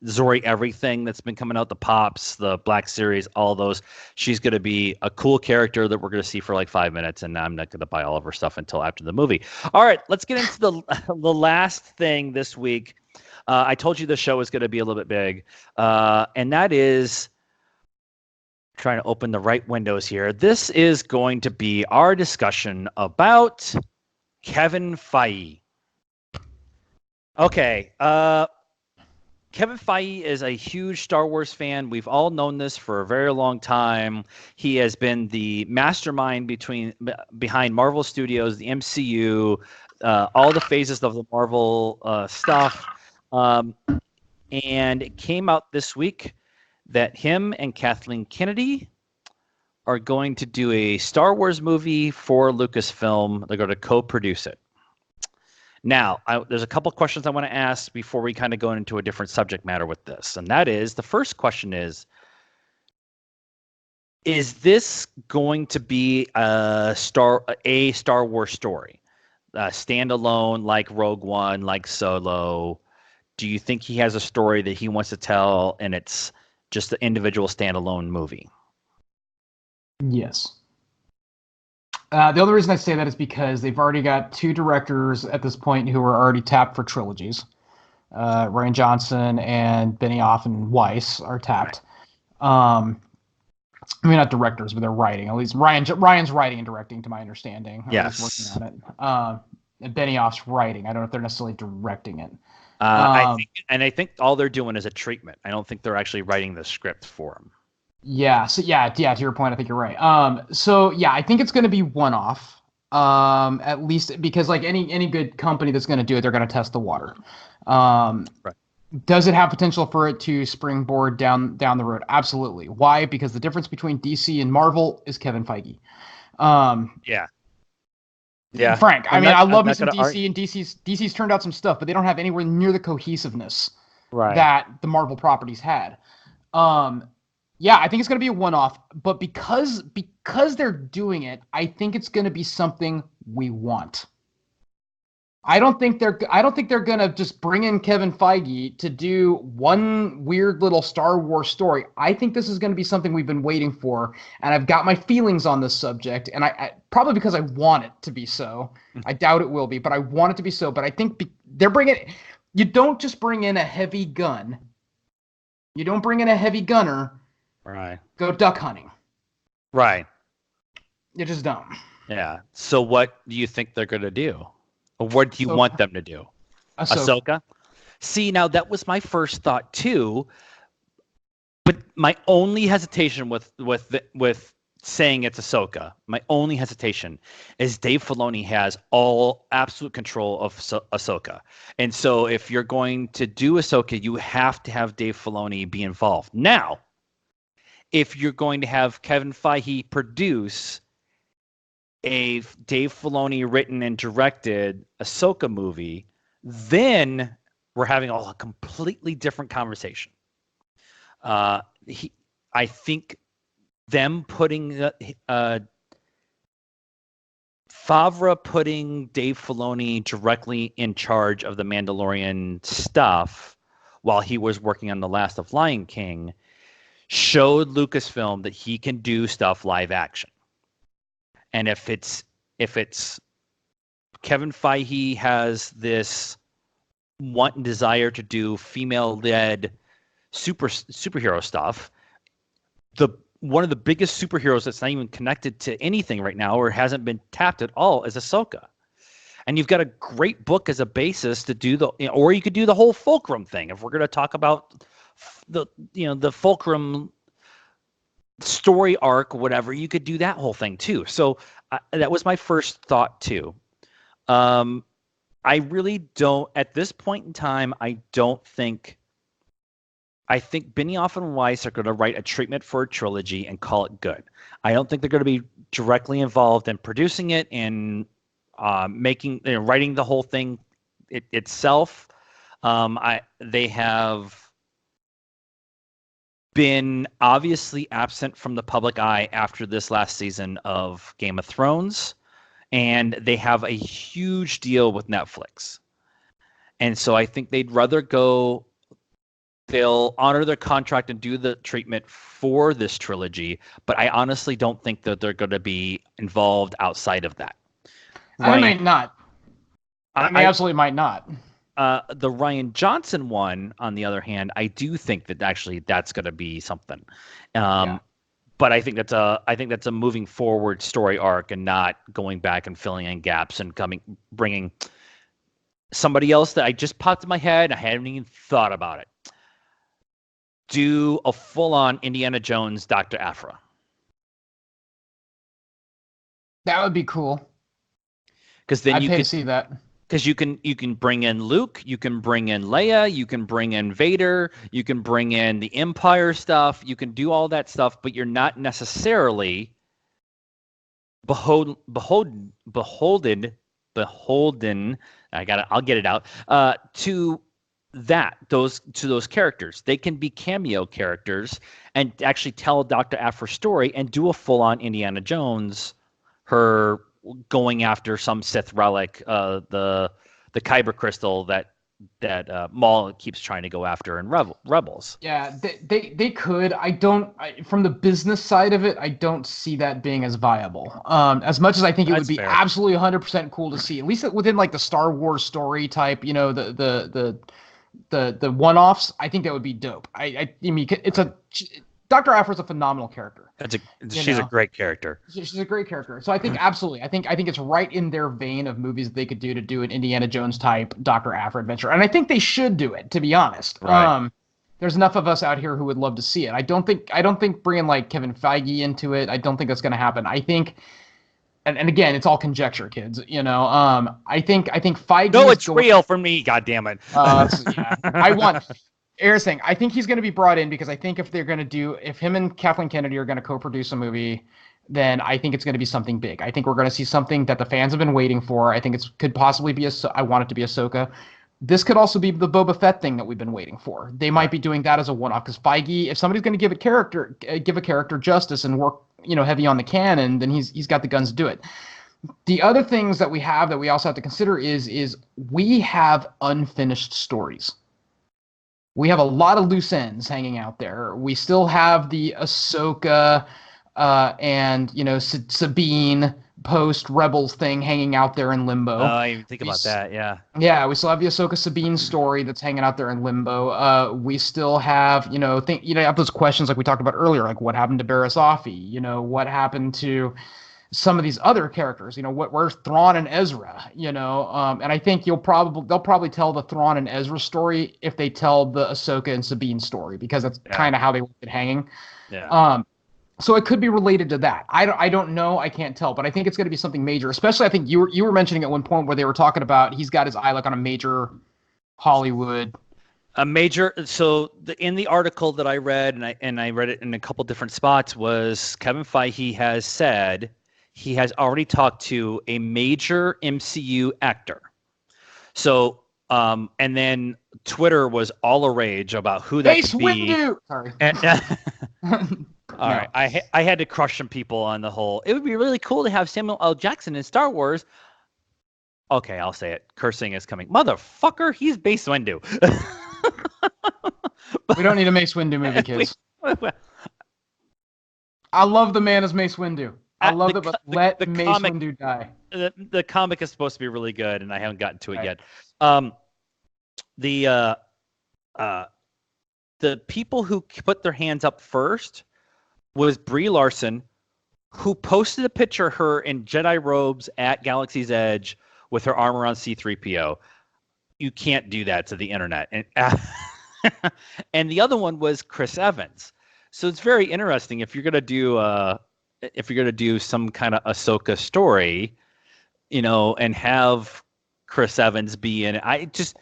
Zori everything that's been coming out, the Pops, the Black Series, all those, she's going to be a cool character that we're going to see for like 5 minutes, and I'm not going to buy all of her stuff until after the movie. All right, let's get into the last thing this week. I told you the show is going to be a little bit big, and that is trying to open the right windows here. This is going to be our discussion about Kevin Feige. Okay, Kevin Feige is a huge Star Wars fan. We've all known this for a very long time. He has been the mastermind behind Marvel Studios, the MCU, all the phases of the Marvel stuff. And it came out this week that him and Kathleen Kennedy are going to do a Star Wars movie for Lucasfilm. They're going to co-produce it. Now, there's a couple questions I want to ask before we kind of go into a different subject matter with this. And that is, the first question is this going to be a Star Wars story? Standalone, like Rogue One, like Solo? Do you think he has a story that he wants to tell and it's just an individual standalone movie? Yes. The only reason I say that is because they've already got 2 directors at this point who are already tapped for trilogies. Rian Johnson and Benioff and Weiss are tapped. I mean, not directors, but they're writing. At least Ryan's writing and directing, to my understanding. Yes. Working on it. And Benioff's writing. I don't know if they're necessarily directing it. I think all they're doing is a treatment. I don't think they're actually writing the script for them. Yeah. So to your point, I think you're right. So yeah, I think it's going to be one-off. At least because like any good company that's going to do it, they're going to test the water. Right. Does it have potential for it to springboard down the road? Absolutely. Why? Because the difference between DC and Marvel is Kevin Feige. Yeah. Frank, I love me some DC, and DC's turned out some stuff, but they don't have anywhere near the cohesiveness that the Marvel properties had. Yeah, I think it's going to be a one-off, but because they're doing it, I think it's going to be something we want. I don't think they're going to just bring in Kevin Feige to do one weird little Star Wars story. I think this is going to be something we've been waiting for, and I've got my feelings on this subject, and I probably because I want it to be so. I doubt it will be, but I want it to be so. But I think they're bringing. You don't just bring in a heavy gun. You don't bring in a heavy gunner. Right. Go duck hunting. Right. You just don't. Yeah. So what do you think they're going to do? Or what do you want them to do? Ahsoka? See, now that was my first thought too. But my only hesitation with saying it's Ahsoka, my only hesitation is Dave Filoni has all absolute control of Ahsoka. And so if you're going to do Ahsoka, you have to have Dave Filoni be involved. Now, if you're going to have Kevin Feige produce a Dave Filoni written and directed Ahsoka movie, then we're having a completely different conversation. I think them putting Favre putting Dave Filoni directly in charge of the Mandalorian stuff while he was working on The Last of Lion King showed Lucasfilm that he can do stuff live action. And if it's Kevin Feige has this want and desire to do female-led superhero stuff, one of the biggest superheroes that's not even connected to anything right now or hasn't been tapped at all is Ahsoka. And you've got a great book as a basis to do or you could do the whole Fulcrum thing. If we're going to talk about the Fulcrum story arc, whatever, you could do that whole thing too. So that was my first thought too. I really don't, at this point in time, I think Benioff and Weiss are going to write a treatment for a trilogy and call it good. I don't think they're going to be directly involved in producing it and writing the whole thing itself. They have been obviously absent from the public eye after this last season of Game of Thrones, and they have a huge deal with Netflix. And so I think they'll honor their contract and do the treatment for this trilogy, but I honestly don't think that they're going to be involved outside of that. I might not. I absolutely might not. The Rian Johnson one, on the other hand, I do think that actually that's going to be something. But I think that's a moving forward story arc and not going back and filling in gaps and bringing somebody else that I just popped in my head. I hadn't even thought about it. Do a full-on Indiana Jones Dr. Aphra. That would be cool. Because then I'd pay to see that. Because you can bring in Luke, you can bring in Leia, you can bring in Vader, you can bring in the Empire stuff, you can do all that stuff, but you're not necessarily beholden. I'll get it out. To those characters. They can be cameo characters and actually tell Dr. Aphra's story and do a full-on Indiana Jones, her going after some Sith relic, the Kyber crystal that Maul keeps trying to go after in Rebels. Yeah, they could. From the business side of it, I don't see that being as viable. As much as I think it would be fair. absolutely 100% cool to see, at least within like the Star Wars story type, the one-offs. I think that would be dope. I mean, it's a Dr. Aphra's a phenomenal character. She's a great character. She's a great character. So I think absolutely. I think it's right in their vein of movies that they could do to do an Indiana Jones type Dr. Aphra adventure. And I think they should do it, to be honest. Right. There's enough of us out here who would love to see it. I don't think bringing like Kevin Feige into it, I don't think that's going to happen. I think and again, it's all conjecture, kids. I think Feige. No, it's real for me. God damn it. Yeah. Eric's saying, I think he's going to be brought in because I think if him and Kathleen Kennedy are going to co-produce a movie, then I think it's going to be something big. I think we're going to see something that the fans have been waiting for. I think could possibly be I want it to be Ahsoka. This could also be the Boba Fett thing that we've been waiting for. They might be doing that as a one-off because Feige, if somebody's going to give a character justice and work, heavy on the canon, then he's got the guns to do it. The other things that we also have to consider is we have unfinished stories. We have a lot of loose ends hanging out there. We still have the Ahsoka and Sabine post Rebels thing hanging out there in limbo. Oh, I even think about that. Yeah. Yeah, we still have the Ahsoka Sabine story that's hanging out there in limbo. We still have have those questions like we talked about earlier, like what happened to Barriss Offee? What happened to some of these other characters, where's Thrawn and Ezra, and I think they'll probably tell the Thrawn and Ezra story if they tell the Ahsoka and Sabine story, because that's kind of how they left it hanging. Yeah. So it could be related to that. I don't know. I can't tell, but I think it's going to be something major, especially I think you were mentioning at one point where they were talking about he's got his eye like on a major Hollywood. So in the article that I read, and I read it in a couple different spots, was Kevin Feige has said he has already talked to a major MCU actor. So, and then Twitter was all a rage about who that could be. Windu! Sorry. All right. I had to crush some people on the whole. It would be really cool to have Samuel L. Jackson in Star Wars. Okay, I'll say it. Cursing is coming. Motherfucker, he's Mace Windu. We don't need a Mace Windu movie, kids. I love the man as Mace Windu. I love it, but let Mace Windu die. The comic is supposed to be really good, and I haven't gotten to it yet. The people who put their hands up first was Brie Larson, who posted a picture of her in Jedi robes at Galaxy's Edge with her arm around C-3PO. You can't do that to the internet. And the other one was Chris Evans. So it's very interesting if you're gonna do some kind of Ahsoka story, and have Chris Evans be in it.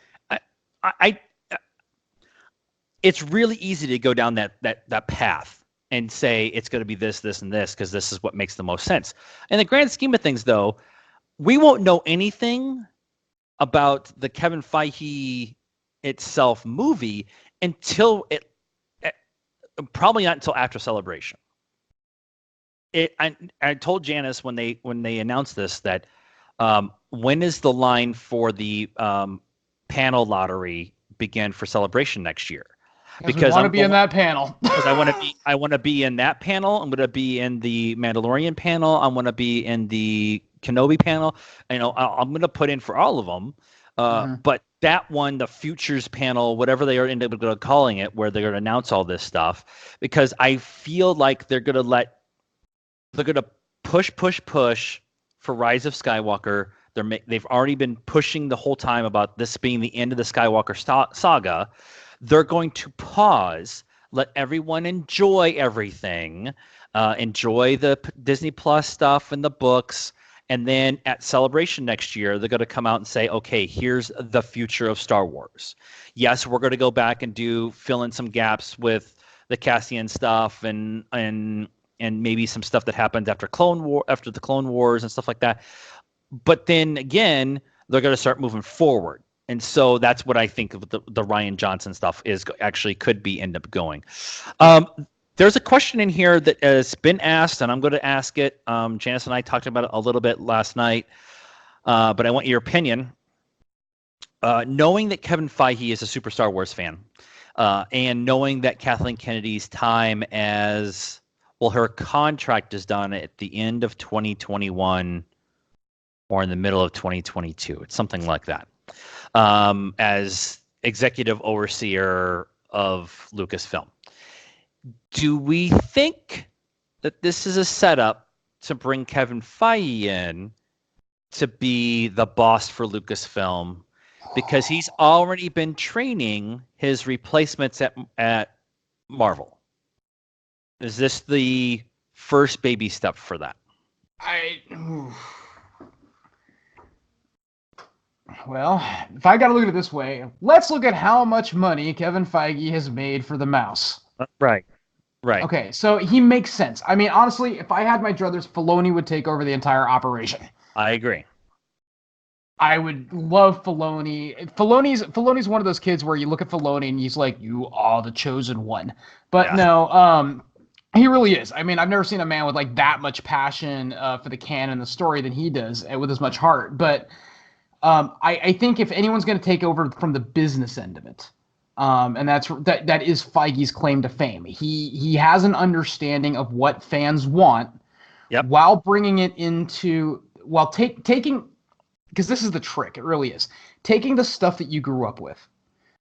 It's really easy to go down that path and say it's going to be this, and this, because this is what makes the most sense. In the grand scheme of things, though, we won't know anything about the Kevin Feige itself movie until probably not until after Celebration. I told Janice when they announced this that when is the line for the panel lottery begin for Celebration next year? Because I want to be in that panel. Because I want to be in that panel. I'm going to be in the Mandalorian panel. I want to be in the Kenobi panel. I'm going to put in for all of them. But that one, the Futures panel, whatever they end up calling it, where they're going to announce all this stuff, because I feel like they're going to push for Rise of Skywalker. They've already been pushing the whole time about this being the end of the Skywalker saga. They're going to pause, let everyone enjoy everything, enjoy the Disney Plus stuff and the books, and then at Celebration next year, they're going to come out and say, okay, here's the future of Star Wars. Yes, we're going to go back and fill in some gaps with the Cassian stuff and maybe some stuff that happened after the Clone Wars and stuff like that. But then again, they're going to start moving forward. And so that's what I think of the Rian Johnson stuff could end up going. There's a question in here that has been asked, and I'm going to ask it. Janice and I talked about it a little bit last night, but I want your opinion. knowing that Kevin Feige is a super Star Wars fan, and knowing that Kathleen Kennedy's time as well, her contract is done at the end of 2021 or in the middle of 2022. It's something like that. As executive overseer of Lucasfilm. Do we think that this is a setup to bring Kevin Feige in to be the boss for Lucasfilm? Because he's already been training his replacements at Marvel. Is this the first baby step for that? Well, if I got to look at it this way, let's look at how much money Kevin Feige has made for the mouse. Right. Okay, so he makes sense. I mean, honestly, if I had my druthers, Filoni would take over the entire operation. I agree. I would love Filoni. Filoni's one of those kids where you look at Filoni and he's like, you are the chosen one. But no, he really is. I mean, I've never seen a man with like that much passion for the canon and the story than he does, with as much heart. But I think if anyone's going to take over from the business end of it, and that is Feige's claim to fame. He has an understanding of what fans want, while bringing it into taking. Because this is the trick, it really is. Taking the stuff that you grew up with,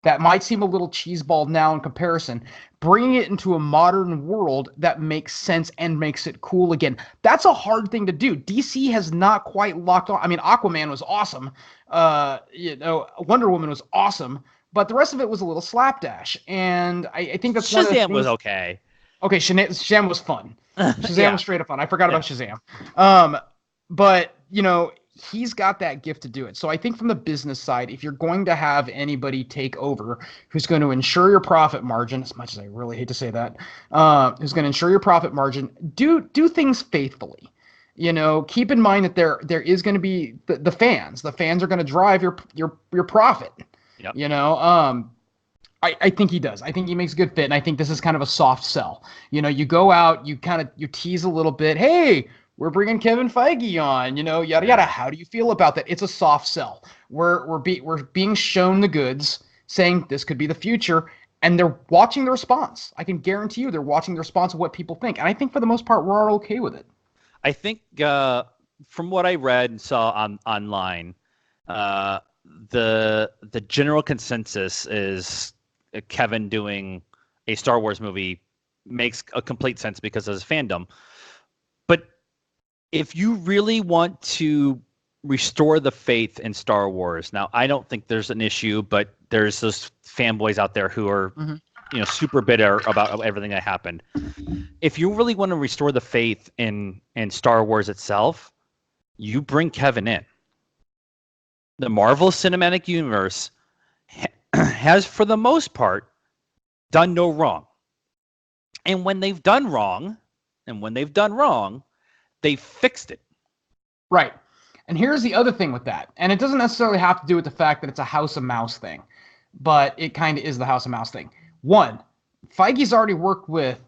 that might seem a little cheeseball now in comparison, bringing it into a modern world that makes sense and makes it cool again. That's a hard thing to do. DC has not quite locked on. I mean, Aquaman was awesome. Wonder Woman was awesome. But the rest of it was a little slapdash. And I think that's one of the things. Shazam was okay. Okay, Shazam was fun. Shazam was straight up fun. I forgot about Shazam. But, he's got that gift to do it. So I think from the business side, if you're going to have anybody take over who's going to ensure your profit margin, as much as I really hate to say that, who's going to ensure your profit margin, do things faithfully. Keep in mind that there is going to be the fans. The fans are going to drive your profit. Yep. I think he does. I think he makes a good fit, and I think this is kind of a soft sell. You go out, you tease a little bit. Hey, we're bringing Kevin Feige on, yada yada. How do you feel about that? It's a soft sell. We're being shown the goods, saying this could be the future, and they're watching the response. I can guarantee you, they're watching the response of what people think, and I think for the most part, we're all okay with it. I think from what I read and saw online, the general consensus is Kevin doing a Star Wars movie makes a complete sense because of his fandom. But if you really want to restore the faith in Star Wars, now I don't think there's an issue, but there's those fanboys out there who are super bitter about everything that happened. If you really want to restore the faith in Star Wars itself, you bring Kevin in. The Marvel Cinematic Universe has, for the most part, done no wrong. And when they've done wrong, they fixed it. Right. And here's the other thing with that. And it doesn't necessarily have to do with the fact that it's a House of Mouse thing, but it kind of is the House of Mouse thing. One, Feige's already worked with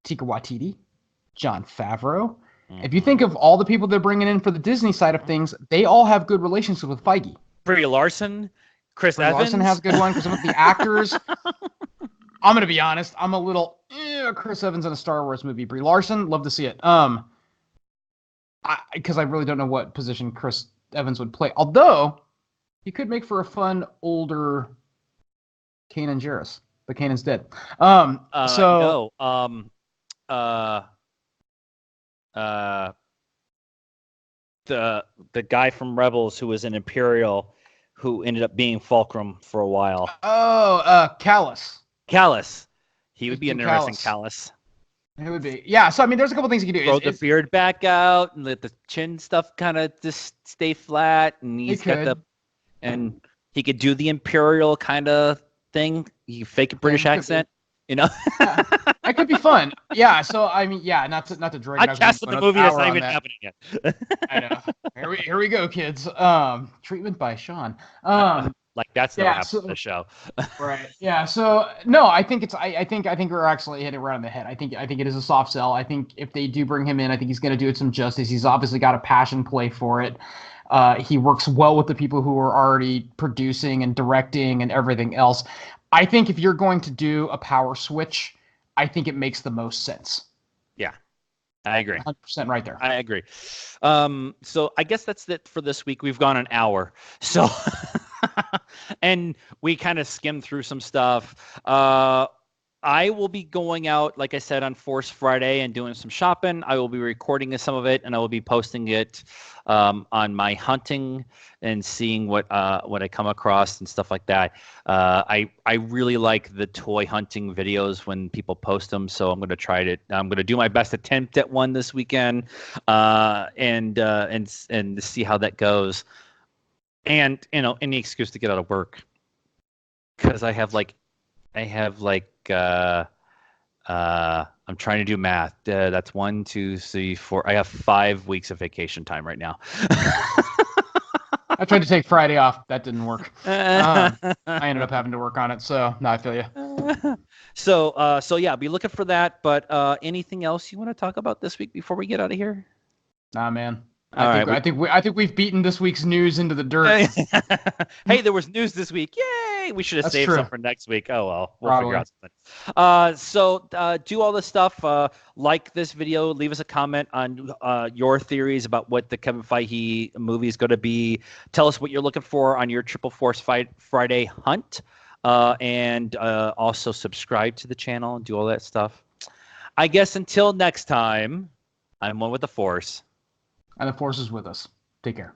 Taika Waititi, Jon Favreau. Mm-hmm. If you think of all the people they're bringing in for the Disney side of things, they all have good relationships with Feige. Brie Larson, Chris Evans. Larson has a good one because some of the actors. I'm going to be honest. I'm a little Chris Evans in a Star Wars movie. Brie Larson, love to see it. Because I really don't know what position Chris Evans would play. Although, he could make for a fun, older Kanan Jarrus. But Kanan's dead. The guy from Rebels who was in Imperial, who ended up being Fulcrum for a while. Callus. He would be an interesting Callus. It would be. Yeah, so I mean, there's a couple things you can do. Throw the beard back out and let the chin stuff kind of just stay flat. And he could do the Imperial kind of thing. You fake a British accent, That could be fun. Yeah, so I mean, not to drag. I cast the movie that's not even happening yet. I know. Here we go, kids. Treatment by Sean. Like that's never happened in the show. Right. Yeah. So no, I think we're actually hitting right on the head. I think it is a soft sell. I think if they do bring him in, I think he's going to do it some justice. He's obviously got a passion play for it. He works well with the people who are already producing and directing and everything else. I think if you're going to do a power switch, I think it makes the most sense. Yeah, I agree. 100% right there. I agree. So I guess that's it for this week. We've gone an hour. So, and we kind of skimmed through some stuff. I will be going out, like I said, on Force Friday and doing some shopping. I will be recording some of it, and I will be posting it on my hunting and seeing what I come across and stuff like that. I really like the toy hunting videos when people post them, so I'm going to try to. I'm going to do my best attempt at one this weekend, and to see how that goes. And any excuse to get out of work, because I have like. I'm trying to do math. That's 1, 2, 3, 4. I have 5 weeks of vacation time right now. I tried to take Friday off. That didn't work. I ended up having to work on it. So no, I feel you. So yeah, be looking for that. But anything else you want to talk about this week before we get out of here? Nah, man. I think we've beaten this week's news into the dirt. Hey, there was news this week. Yay! We should have saved some for next week. Oh well, we'll figure out something. So do all this stuff. Like this video. Leave us a comment on your theories about what the Kevin Feige movie is going to be. Tell us what you're looking for on your Triple Force Friday hunt, and also subscribe to the channel and do all that stuff. I guess until next time, I'm one with the Force. And the Force is with us. Take care.